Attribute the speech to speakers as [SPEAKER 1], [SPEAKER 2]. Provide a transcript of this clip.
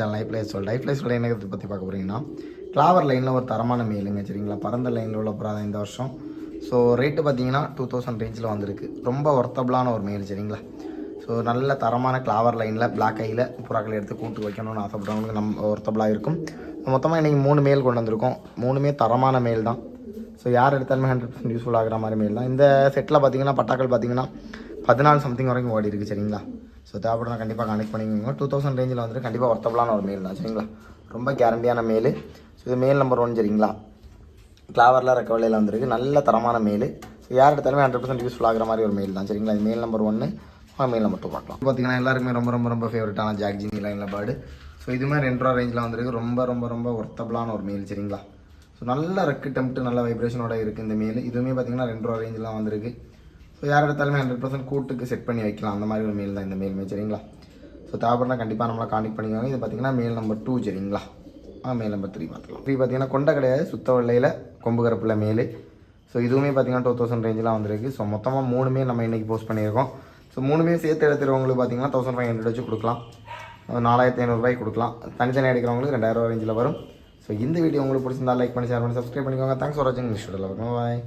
[SPEAKER 1] நம்ம life life என்னத்தை பற்றி பார்க்க போகிறீங்கன்னா கிளாவர் லைனில் ஒரு தரமான மேலுங்க சரிங்களா. பறந்த லைனில் உள்ள புறா இந்த வருஷம். ஸோ ரேட்டு பார்த்தீங்கன்னா 2000 ரேஞ்சில் வந்திருக்கு. ரொம்ப ஒர்த்தபிளான ஒரு மேல் சரிங்களா. ஸோ நல்ல தரமான கிளாவர் லைனில் பிளாக் ஐயில் புறாக்களை எடுத்து கூட்டு வைக்கணும்னு ஆசைப்படுறவங்களுக்கு நம்ம ஒர்த்தபிளாக இருக்கும். மொத்தமாக இன்றைக்கி 3 மேல் கொண்டு வந்திருக்கோம். 3மே தரமான மேல் தான். ஸோ யார் எடுத்தாலுமே 100% யூஸ்ஃபுல் ஆகிற மாதிரி மேல் தான். இந்த செட்டில் பார்த்தீங்கன்னா பட்டாக்கள் பார்த்தீங்கன்னா 14 சம்திங் வரைக்கும் ஓடி இருக்குது சரிங்களா. ஸோ தேவைப்படுறா கண்டிப்பாக கனெக்ட் பண்ணிக்கோங்க. 2000 ரேஞ்சில் வந்துட்டு கண்டிப்பாக ஒர்த்தபிளான ஒரு மேல் தான் சரிங்களா. ரொம்ப கேரண்டியான மேல். ஸோ இது மேல் நம்பர் 1 சரிங்களா. கிளாவரில் ரெக்கவலையில் வந்திருக்கு. நல்ல தரமான மேல். ஸோ யார் எடுத்தாலுமே 100% யூஸ்ஃபுல் ஆகிற மாதிரி ஒரு மேல் தான் சரிங்களா. இது மேல் நம்பர் 1. மேல் நம்பர் 2 பார்க்கலாம். பார்த்தீங்கன்னா எல்லாருக்குமே ரொம்ப ரொம்ப ரொம்ப ஃபேவரட்டான ஜாக் ஜினி லைனில் பேர்டு. ஸோ இதுமாதிரி 2 ரூபா ரேஞ்சில் வந்திருக்கு. ரொம்ப ரொம்ப ரொம்ப ஒர்த்தபிளான ஒரு மேல் சரிங்களா. ஸோ நல்ல ரெக்கு டெம்ப்ட்டு நல்ல வைப்ரேஷனோட இருக்குது இந்த மேல். இதுவுமே பார்த்தீங்கன்னா 2 ரூபா ரேஞ்சில் வந்திருக்கு. ஸோ யார் எடுத்தாலுமே 100% கூட்டுக்கு செட் பண்ணி வைக்கலாம். அந்த மாதிரி ஒரு மேல் தான் இந்த மேலுமே சரிங்களா. ஸோ தேவைப்படுறா கண்டிப்பாக நம்மளை கான்டெக்ட் பண்ணிக்கோங்க. இது பார்த்தீங்கன்னா மேல் நம்பர் 2 சரிங்களா. மேல் நம்பர் 3 பார்த்துக்கலாம். 3 பார்த்தீங்கன்னா கொண்டை கிடையாது, சுத்த வெள்ளையில் கொம்பு கருப்பில் மேல். ஸோ இதுவுமே பார்த்தீங்கன்னா 2000 ரேஞ்செலாம் வந்திருக்கு. ஸோ மொத்தமாக 3மே நம்ம இன்றைக்கி போஸ்ட் பண்ணியிருக்கோம். ஸோ 3மே சேர்த்து எடுத்துகிறவங்களுக்கு பார்த்தீங்கன்னா 1500 வச்சு கொடுக்கலாம். 4500 கொடுக்கலாம். தனித்தனியாக எடுக்கிறவங்களுக்கு 2000 ரேஞ்சில் வரும். ஸோ இந்த வீடியோ உங்களுக்கு பிடிச்சிருந்தா லைக் பண்ணி ஷேர் பண்ணி சப்ஸ்கிரைப் பண்ணிக்கோங்க. தேங்க்ஸ் ஃபார் வாட்சிங். பாய்.